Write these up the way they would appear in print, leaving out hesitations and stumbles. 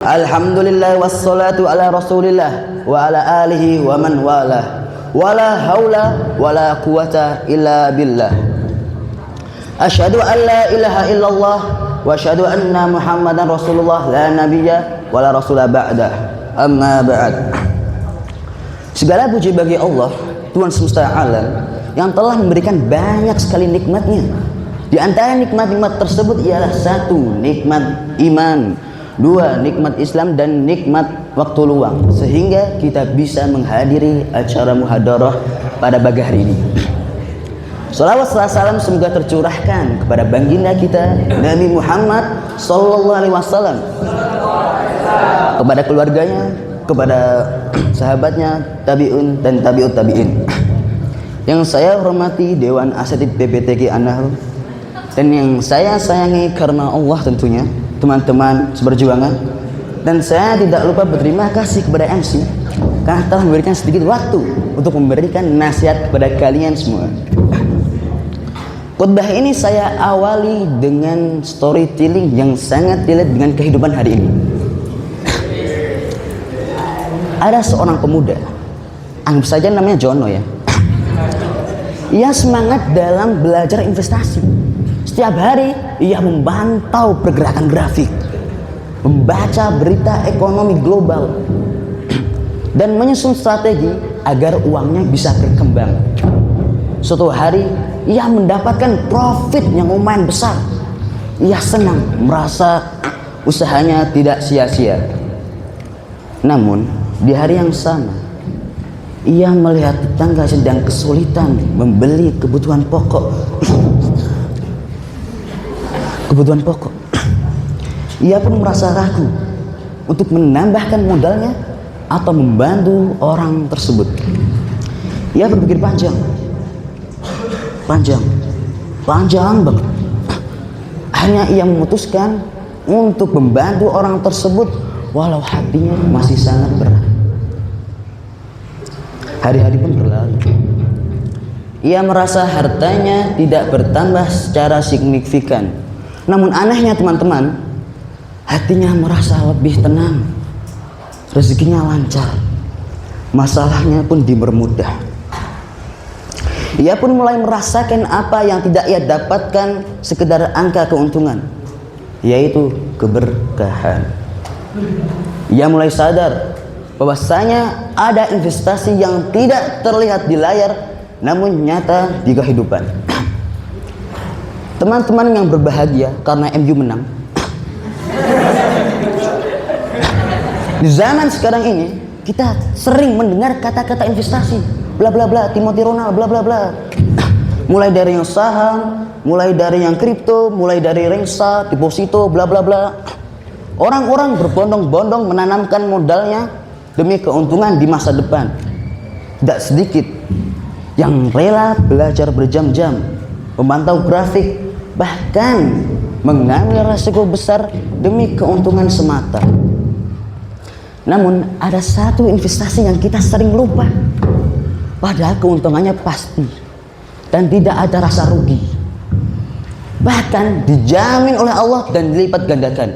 Alhamdulillah wassalatu ala rasulillah wa ala alihi wa man walah. Wala haula wala quwata illa billah. Asyhadu an la ilaha illallah wa asyhadu anna Muhammadan Rasulullah la nabiyya wala rasula ba'dah. Amma ba'd. Segala puji bagi Allah, Tuhan semesta alam, yang telah memberikan banyak sekali nikmatnya. Di antara nikmat-nikmat tersebut ialah satu, nikmat iman, dua, nikmat Islam, dan nikmat waktu luang, sehingga kita bisa menghadiri acara muhadarah pada pagi hari ini. Salawat salam semoga tercurahkan kepada baginda kita Nabi Muhammad sallallahu alaihi wasallam, kepada keluarganya, kepada sahabatnya, tabi'un dan tabi'ut tabi'in. Yang saya hormati Dewan Asatidz PPTQ An-Nahl, dan yang saya sayangi karena Allah tentunya, teman-teman seperjuangan. Dan saya tidak lupa berterima kasih kepada MC karena telah memberikan sedikit waktu untuk memberikan nasihat kepada kalian semua. Khutbah ini saya awali dengan storytelling yang sangat relate dengan kehidupan hari ini. Ada seorang pemuda, anggap saja namanya Jono ya. Ia semangat dalam belajar investasi. Setiap hari ia memantau pergerakan grafik, membaca berita ekonomi global, dan menyusun strategi agar uangnya bisa berkembang. Suatu hari ia mendapatkan profit yang lumayan besar. Ia senang, merasa usahanya tidak sia-sia. Namun di hari yang sama ia melihat tetangga sedang kesulitan membeli kebutuhan pokok. Ia pun merasa ragu untuk menambahkan modalnya atau membantu orang tersebut. Ia berpikir panjang banget. Akhirnya ia memutuskan untuk membantu orang tersebut walau hatinya masih sangat berat. Hari-hari pun berlalu. Ia merasa hartanya tidak bertambah secara signifikan. Namun anehnya teman-teman, hatinya merasa lebih tenang, rezekinya lancar, masalahnya pun dipermudah. Ia pun mulai merasakan apa yang tidak ia dapatkan sekedar angka keuntungan, yaitu keberkahan. Ia mulai sadar bahwasanya ada investasi yang tidak terlihat di layar namun nyata di kehidupan. Teman-teman yang berbahagia karena MU menang. Di zaman sekarang ini kita sering mendengar kata-kata investasi, bla bla bla, Timothy Ronald, bla bla bla. Mulai dari yang saham, mulai dari yang kripto, mulai dari reksa, deposito, bla bla bla. Orang-orang berbondong-bondong menanamkan modalnya demi keuntungan di masa depan. Tidak sedikit yang rela belajar berjam-jam, memantau grafik, bahkan mengambil resiko besar demi keuntungan semata. Namun ada satu investasi yang kita sering lupa, padahal keuntungannya pasti dan tidak ada rasa rugi, bahkan dijamin oleh Allah dan dilipat gandakan.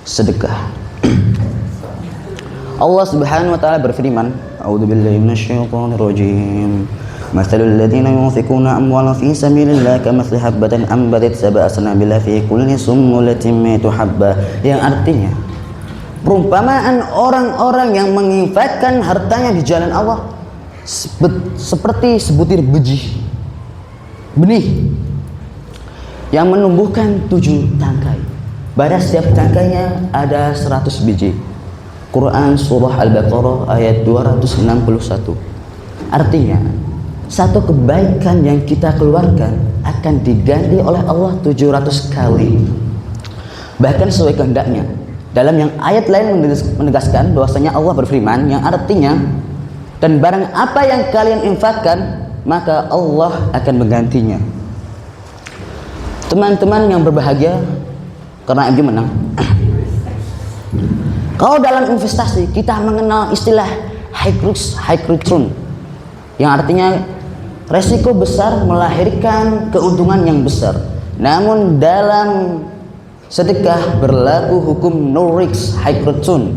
Sedekah. Allah Subhanahu wa taala berfirman, A'udzubillahi minasyaitonir rajim. Mathalul ladzina yunfiquna amwalahum fi sabilillah kamathali habbatin ambatat sab'a sanabila fi kulli sumbulatin mi'atu habbah, yang artinya perumpamaan orang-orang yang menginfakkan hartanya di jalan Allah seperti sebutir benih yang menumbuhkan 7 tangkai. Pada setiap tangkainya ada 100 biji. Quran Surah Al-Baqarah ayat 261. Artinya, satu kebaikan yang kita keluarkan akan diganti oleh Allah 700 kali. Bahkan sesuai kehendaknya. Dalam yang ayat lain menegaskan bahwasanya Allah berfirman yang artinya, dan barang apa yang kalian infakkan maka Allah akan menggantinya. Teman-teman yang berbahagia karena MU menang. Kalau dalam investasi kita mengenal istilah high risk high return, yang artinya resiko besar melahirkan keuntungan yang besar. Namun dalam sedekah berlaku hukum no risk high return.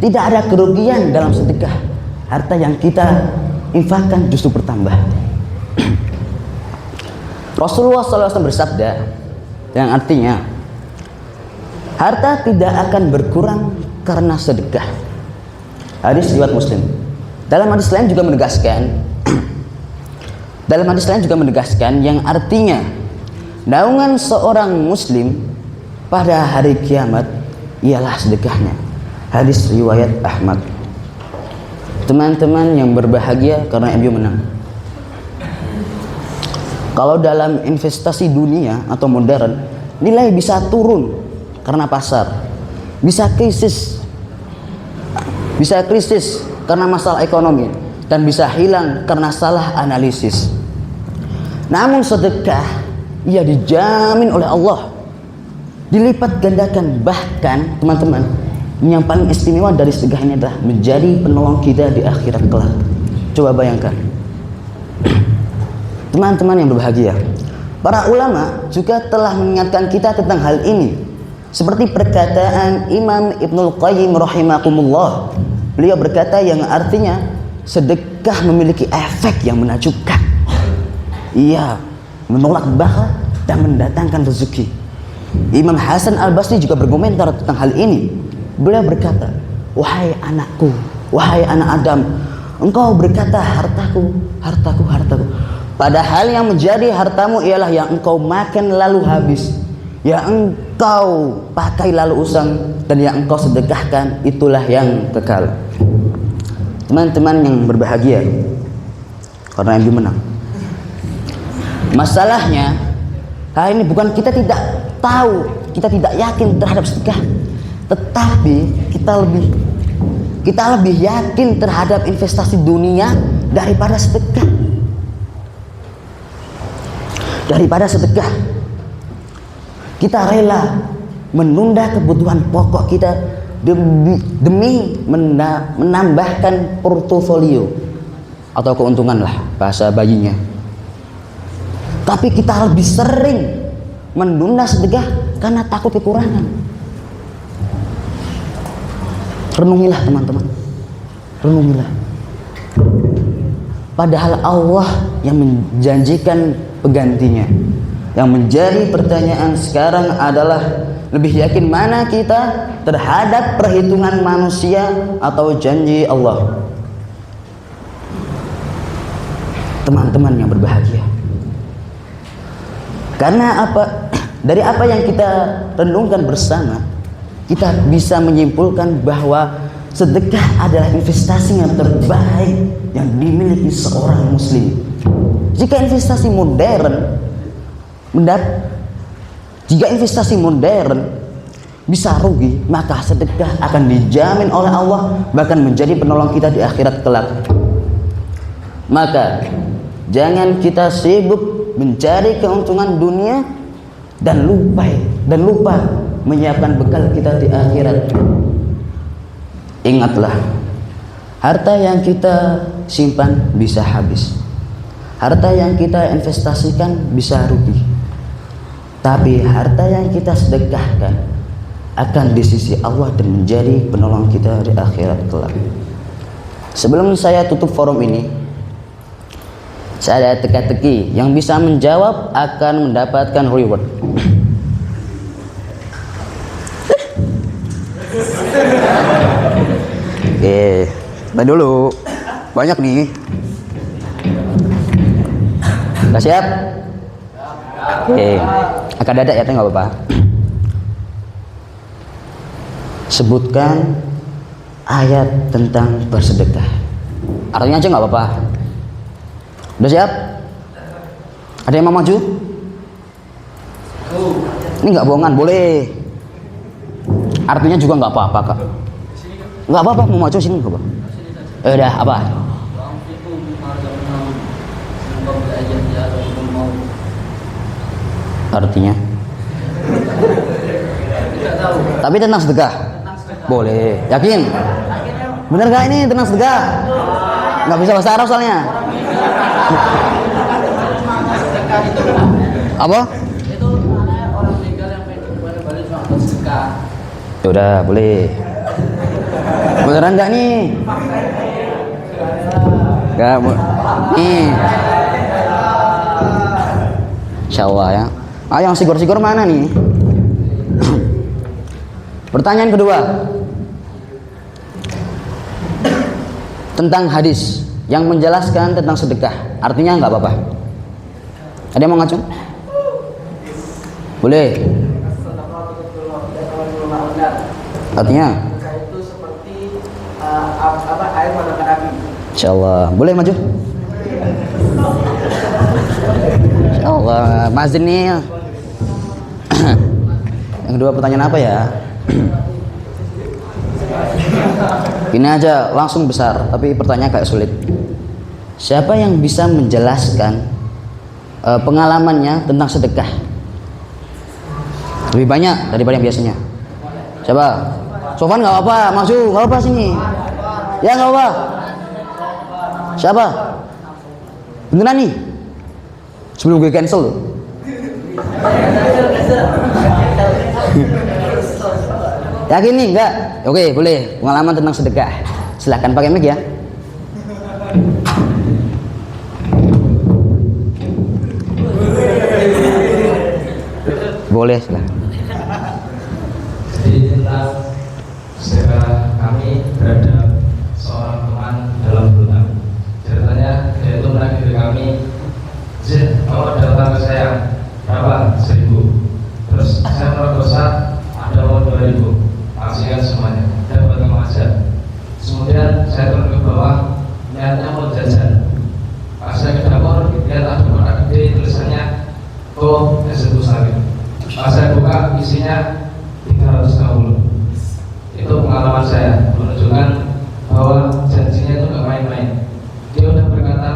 Tidak ada kerugian dalam sedekah. Harta yang kita infakkan justru bertambah. Rasulullah SAW bersabda yang artinya harta tidak akan berkurang karena sedekah. Hadis riwayat Muslim. Dalam hadis lain juga menegaskan yang artinya naungan seorang muslim pada hari kiamat ialah sedekahnya. Hadis riwayat Ahmad. Teman-teman yang berbahagia karena MU menang. Kalau dalam investasi dunia atau modern, nilai bisa turun karena pasar, bisa krisis karena masalah ekonomi, dan bisa hilang karena salah analisis. Namun sedekah ia dijamin oleh Allah dilipat gandakan. Bahkan teman-teman, yang paling istimewa dari sedekah ini adalah menjadi penolong kita di akhirat kelak. Coba bayangkan. Teman-teman yang berbahagia, para ulama juga telah mengingatkan kita tentang hal ini, seperti perkataan Imam Ibnul Qayyim rahimakumullah. Beliau berkata yang artinya sedekah memiliki efek yang menakjubkan. Ia menolak bala dan mendatangkan rezeki. Imam Hasan Al-Basri juga berkomentar tentang hal ini. Beliau berkata, wahai anakku, wahai anak Adam, engkau berkata hartaku, hartaku, hartaku. Padahal yang menjadi hartamu ialah yang engkau makan lalu habis, yang engkau pakai lalu usang, dan yang engkau sedekahkan itulah yang kekal. Teman-teman yang berbahagia karena MU menang. Masalahnya hal ini bukan kita tidak tahu, kita tidak yakin terhadap sedekah, tetapi kita lebih yakin terhadap investasi dunia daripada sedekah. Kita rela menunda kebutuhan pokok kita demi menambahkan portofolio atau keuntungan lah bahasa bayinya. Tapi kita lebih sering menunda sedekah karena takut kekurangan. Renungilah teman-teman, renungilah. Padahal Allah yang menjanjikan penggantinya. Yang menjadi pertanyaan sekarang adalah lebih yakin mana kita terhadap perhitungan manusia atau janji Allah. Teman-teman yang berbahagia, karena dari apa yang kita renungkan bersama, kita bisa menyimpulkan bahwa sedekah adalah investasi yang terbaik yang dimiliki seorang muslim. Jika investasi modern bisa rugi, maka sedekah akan dijamin oleh Allah bahkan menjadi penolong kita di akhirat kelak. Maka jangan kita sibuk mencari keuntungan dunia dan lupa menyiapkan bekal kita di akhirat. Ingatlah, harta yang kita simpan bisa habis, harta yang kita investasikan bisa rugi, tapi harta yang kita sedekahkan akan di sisi Allah dan menjadi penolong kita di akhirat kelak. Sebelum saya tutup forum ini, saya ada teka-teki. Yang bisa menjawab akan mendapatkan reward. Oke, dulu banyak nih. Udah siap? Oke, akan dadak ya, nggak apa-apa. Sebutkan ayat tentang bersedekah. Artinya aja nggak apa-apa. Udah siap? Ada yang mau maju? Ini nggak bohongan, boleh. Artinya juga nggak apa-apa kak. Nggak apa-apa, mau maju sini nggak apa. Udah apa? Artinya? Tapi tentang sedekah? Boleh. Yakin? Bener gak ini tentang sedekah? Nggak bisa bahasa Arab soalnya. Sedekah itu apa? Itu orang meninggal yang pengen kembali Ya udah, boleh. Beneran nggak nih? Nggak, nih. Insya Allah ya. Ah, yang sigor-sigor mana nih? Pertanyaan kedua tentang hadis yang menjelaskan tentang sedekah. Artinya nggak apa-apa. Ada yang mau ngacung? Boleh. Artinya? Itu seperti air menekan api. Insya Allah. Boleh maju? Insya Allah. Mazin nih. Yang kedua pertanyaan apa ya? Ini aja langsung besar, tapi pertanyaan kayak sulit. Siapa yang bisa menjelaskan pengalamannya tentang sedekah lebih banyak daripada yang biasanya? Siapa? Sofan nggak apa-apa, maju nggak apa-apa sini. Ya nggak apa. Siapa? Beneran nih? Sebelum gue cancel loh. Yakin nih enggak? Oke, boleh. Pengalaman tentang sedekah. Silahkan pakai mic ya. Boleh, silahkan. Jadi tentang sedekah kami terhadap seorang teman dalam berhutang. Ceritanya dia itu menagih kami, "Zin, kamu datang ke saya berapa? 1.000. Terus saya merasa ada uang 2.000. Kasihkan semuanya, dapat kamu aja." Kemudian saya turun ke bawah, niatnya mau jajan. Pas saya ke dapur, lihat ada kotak gede tulisannya "Ko Eksekutif Sawit". Pas saya buka, isinya 360. Itu pengalaman saya, menunjukkan bahwa janjinya itu gak main-main. Dia udah berkata,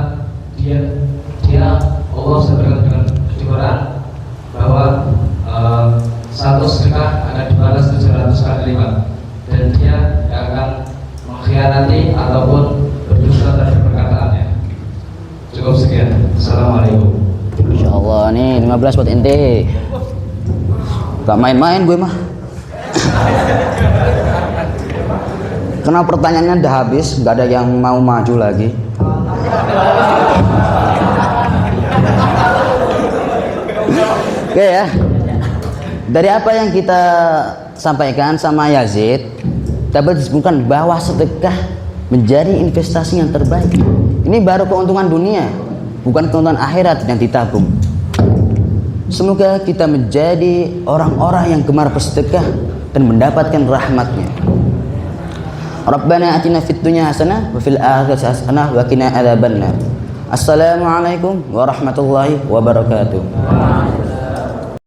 Allah sudah berkata dengan di Quran bahwa satu sedekah akan dibalas 700 kali lipat, dan dia gak akan mengkhianati ataupun berdusta terhadap perkataannya. Cukup sekian. Assalamualaikum. Insya Allah nih 15 buat ente. Gak main-main gue mah. Karena pertanyaannya udah habis, gak ada yang mau maju lagi. Oke ya. Dari apa yang kita sampaikan sama Yazid, dapat disebutkan bahwa sedekah menjadi investasi yang terbaik. Ini baru keuntungan dunia, bukan keuntungan akhirat yang ditabung. Semoga kita menjadi orang-orang yang gemar bersedekah dan mendapatkan rahmatnya. Rabbana atina fid dunya hasanah wa fil akhirati hasanah wa qina adzabannar. Assalamualaikum warahmatullahi wabarakatuh.